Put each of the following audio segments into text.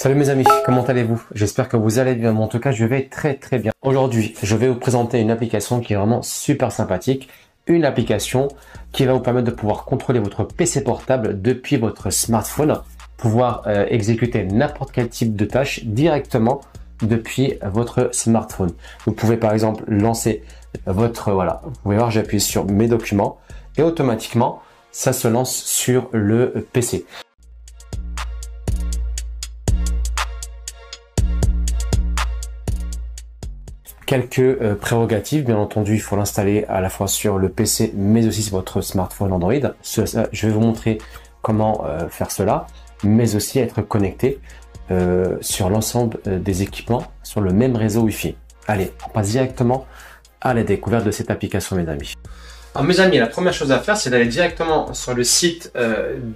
Salut mes amis, comment allez-vous? J'espère que vous allez bien. En tout cas, je vais très bien. Aujourd'hui, je vais vous présenter une application qui est vraiment super sympathique. Une application qui va vous permettre de pouvoir contrôler votre PC portable depuis votre smartphone, pouvoir exécuter n'importe quel type de tâche directement depuis votre smartphone. Vous pouvez par exemple lancer votre, voilà, vous pouvez voir, j'appuie sur mes documents et automatiquement, ça se lance sur le PC. Quelques prérogatives, bien entendu, il faut l'installer à la fois sur le PC, mais aussi sur votre smartphone Android. Je vais vous montrer comment faire cela, mais aussi être connecté sur l'ensemble des équipements sur le même réseau Wi-Fi. Allez, on passe directement à la découverte de cette application, mes amis. Alors, mes amis, la première chose à faire, c'est d'aller directement sur le site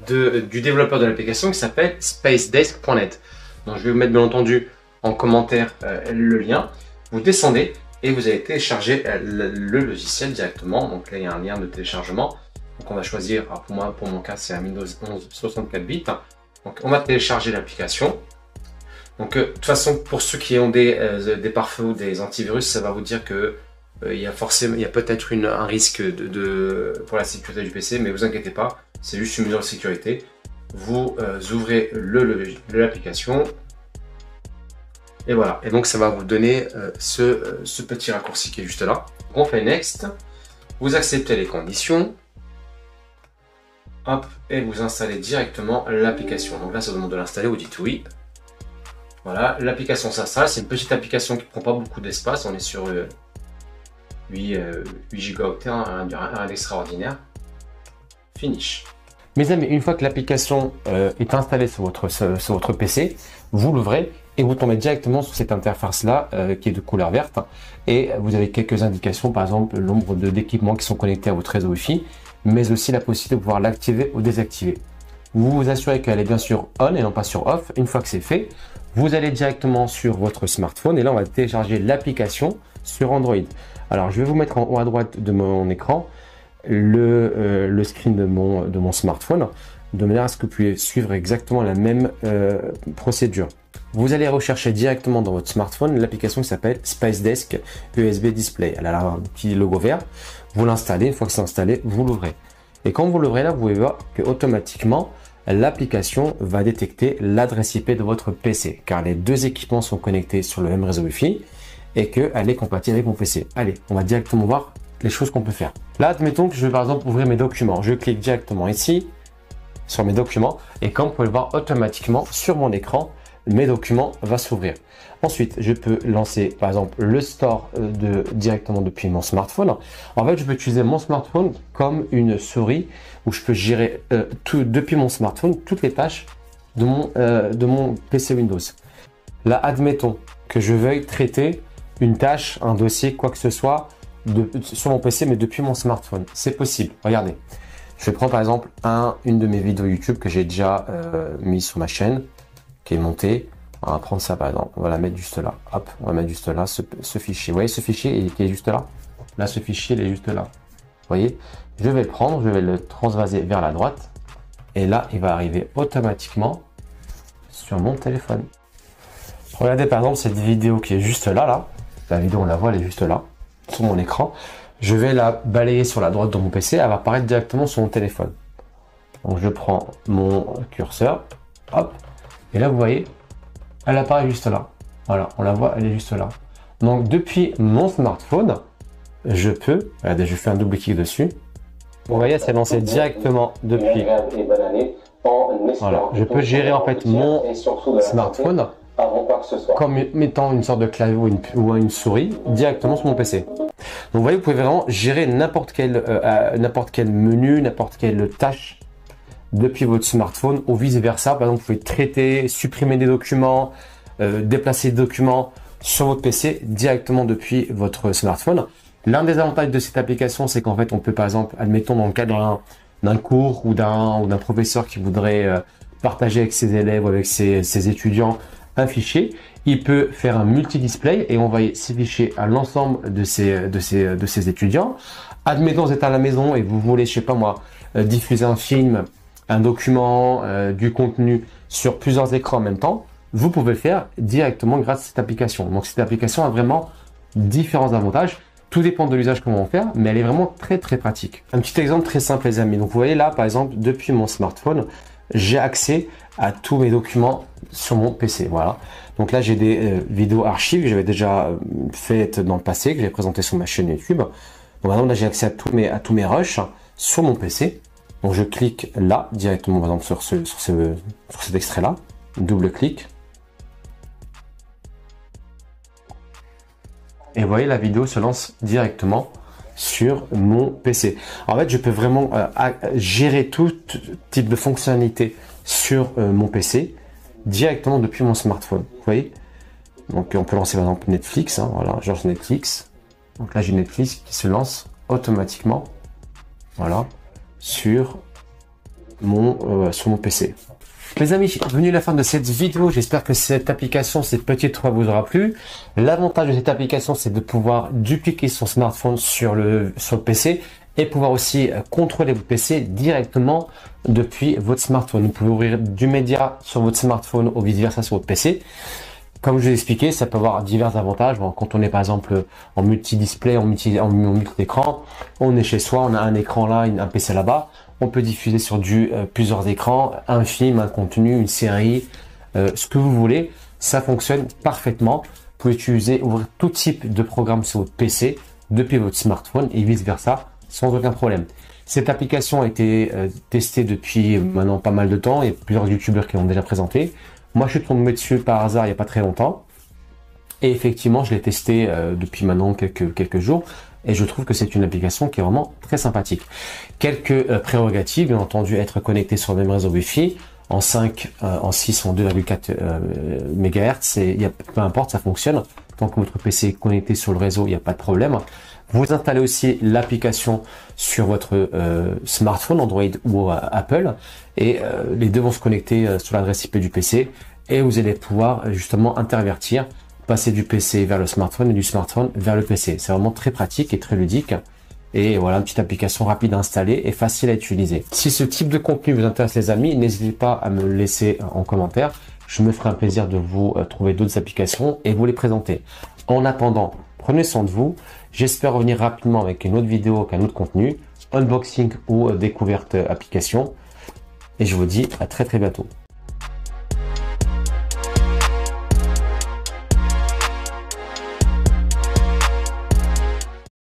du développeur de l'application qui s'appelle spacedesk.net. Donc, je vais vous mettre, bien entendu, en commentaire le lien. Vous descendez et vous allez télécharger le logiciel directement. Donc là, il y a un lien de téléchargement. Donc on va choisir, alors pour mon cas, c'est un Windows 11 64 bits. Donc on va télécharger l'application. Donc de toute façon, pour ceux qui ont des pare-feux ou des antivirus, ça va vous dire que il y a peut-être un risque pour la sécurité du PC, mais vous inquiétez pas, c'est juste une mesure de sécurité. Vous ouvrez l'application. Et voilà, et donc ça va vous donner ce petit raccourci qui est juste là. On fait Next, vous acceptez les conditions, hop, et vous installez directement l'application. Donc là, ça vous demande de l'installer, vous dites oui. Voilà, l'application s'installe, c'est une petite application qui ne prend pas beaucoup d'espace, on est sur 8 gigaoctets, un extraordinaire. Finish. Mes amis, une fois que l'application est installée sur votre PC, vous l'ouvrez et vous tombez directement sur cette interface-là qui est de couleur verte. Et vous avez quelques indications, par exemple, le nombre d'équipements qui sont connectés à votre réseau Wi-Fi, mais aussi la possibilité de pouvoir l'activer ou désactiver. Vous vous assurez qu'elle est bien sûr on et non pas sur off. Une fois que c'est fait, vous allez directement sur votre smartphone et là, on va télécharger l'application sur Android. Alors, je vais vous mettre en haut à droite de mon écran le screen de mon smartphone, de manière à ce que vous puissiez suivre exactement la même procédure. Vous allez rechercher directement dans votre smartphone l'application qui s'appelle SpaceDesk USB Display. Elle a un petit logo vert. Vous l'installez, une fois que c'est installé, vous l'ouvrez. Et quand vous l'ouvrez là, vous pouvez voir que automatiquement l'application va détecter l'adresse IP de votre PC, car les deux équipements sont connectés sur le même réseau Wi-Fi et qu'elle est compatible avec mon PC. Allez, on va directement voir les choses qu'on peut faire. Là, admettons que je vais par exemple ouvrir mes documents. Je clique directement ici sur mes documents et comme vous pouvez le voir automatiquement sur mon écran, mes documents vont s'ouvrir. Ensuite, je peux lancer par exemple le store directement depuis mon smartphone. En fait, je peux utiliser mon smartphone comme une souris où je peux gérer depuis mon smartphone toutes les tâches de mon PC Windows. Là, admettons que je veuille traiter une tâche, un dossier, quoi que ce soit sur mon PC, mais depuis mon smartphone. C'est possible. Regardez. Je vais prendre par exemple une de mes vidéos YouTube que j'ai déjà mis sur ma chaîne, qui est montée. On va prendre ça par exemple. On va la mettre juste là. Hop, on va mettre juste là ce fichier. Vous voyez ce fichier qui est juste là? Là, ce fichier, il est juste là. Vous voyez? Je vais le prendre, je vais le transvaser vers la droite. Et là, il va arriver automatiquement sur mon téléphone. Regardez par exemple cette vidéo qui est juste là. La vidéo, on la voit, elle est juste là, sur mon écran. Je vais la balayer sur la droite de mon PC, elle va apparaître directement sur mon téléphone. Donc je prends mon curseur, hop, et là vous voyez, elle apparaît juste là. Voilà, on la voit, elle est juste là. Donc depuis mon smartphone, je peux, regardez, je fais un double clic dessus. Vous voyez, c'est lancé directement depuis. Voilà, je peux gérer en fait mon smartphone comme mettant une sorte de clavier ou une souris directement sur mon PC. Donc vous voyez, vous pouvez vraiment gérer n'importe quel menu, n'importe quelle tâche depuis votre smartphone ou vice versa. Par exemple, vous pouvez traiter, supprimer des documents, déplacer des documents sur votre PC directement depuis votre smartphone. L'un des avantages de cette application, c'est qu'en fait, on peut par exemple, admettons dans le cadre d'un cours ou d'un professeur qui voudrait partager avec ses élèves ou avec ses étudiants un fichier, il peut faire un multi-display et envoyer ces fichiers à l'ensemble de ses étudiants. Admettons, vous êtes à la maison et vous voulez, je sais pas moi, diffuser un film, un document, du contenu sur plusieurs écrans en même temps. vous pouvez le faire directement grâce à cette application. Donc cette application a vraiment différents avantages. Tout dépend de l'usage qu'on va en faire, mais elle est vraiment très pratique. Un petit exemple très simple les amis. Donc vous voyez là par exemple depuis mon smartphone, j'ai accès à tous mes documents sur mon PC. Voilà. Donc là j'ai des vidéos archives que j'avais déjà faites dans le passé, que j'ai présentées sur ma chaîne YouTube. Donc maintenant là j'ai accès à tous mes rushs sur mon PC. Donc je clique là directement par exemple sur cet extrait là, double clic. Et vous voyez, la vidéo se lance directement sur mon PC. En fait, je peux vraiment gérer tout type de fonctionnalité sur mon PC directement depuis mon smartphone. Vous voyez? Donc, on peut lancer par exemple Netflix. Hein, voilà, je lance Netflix. Donc là, j'ai Netflix qui se lance automatiquement. Voilà, sur mon PC. Les amis, venu la fin de cette vidéo, j'espère que cette application, cette petite 3 vous aura plu. L'avantage de cette application, c'est de pouvoir dupliquer son smartphone sur le PC et pouvoir aussi contrôler votre PC directement depuis votre smartphone. Vous pouvez ouvrir du média sur votre smartphone ou vice versa sur votre PC. Comme je vous l'ai expliqué, ça peut avoir divers avantages. Bon, quand on est par exemple en multi-display, en multi-écran, on est chez soi, on a un écran là, un PC là-bas. On peut diffuser sur plusieurs écrans, un film, un contenu, une série, ce que vous voulez. Ça fonctionne parfaitement. Vous pouvez ouvrir tout type de programme sur votre PC depuis votre smartphone et vice versa sans aucun problème. Cette application a été testée depuis maintenant pas mal de temps. Il y a plusieurs youtubeurs qui l'ont déjà présenté. Moi, je suis tombé dessus par hasard il n'y a pas très longtemps. Et effectivement, je l'ai testé depuis maintenant quelques jours. Et je trouve que c'est une application qui est vraiment très sympathique. Quelques prérogatives, bien entendu, être connecté sur le même réseau Wi-Fi, en 5, en 6, en 2,4 MHz, peu importe, ça fonctionne. Tant que votre PC est connecté sur le réseau, il n'y a pas de problème. Vous installez aussi l'application sur votre smartphone, Android ou Apple, et les deux vont se connecter sur l'adresse IP du PC, et vous allez pouvoir justement intervertir, passer du PC vers le smartphone et du smartphone vers le PC. C'est vraiment très pratique et très ludique. Et voilà, une petite application rapide à installer et facile à utiliser. Si ce type de contenu vous intéresse les amis, n'hésitez pas à me le laisser en commentaire. Je me ferai un plaisir de vous trouver d'autres applications et vous les présenter. En attendant, prenez soin de vous. J'espère revenir rapidement avec une autre vidéo, avec un autre contenu, unboxing ou découverte application. Et je vous dis à très bientôt.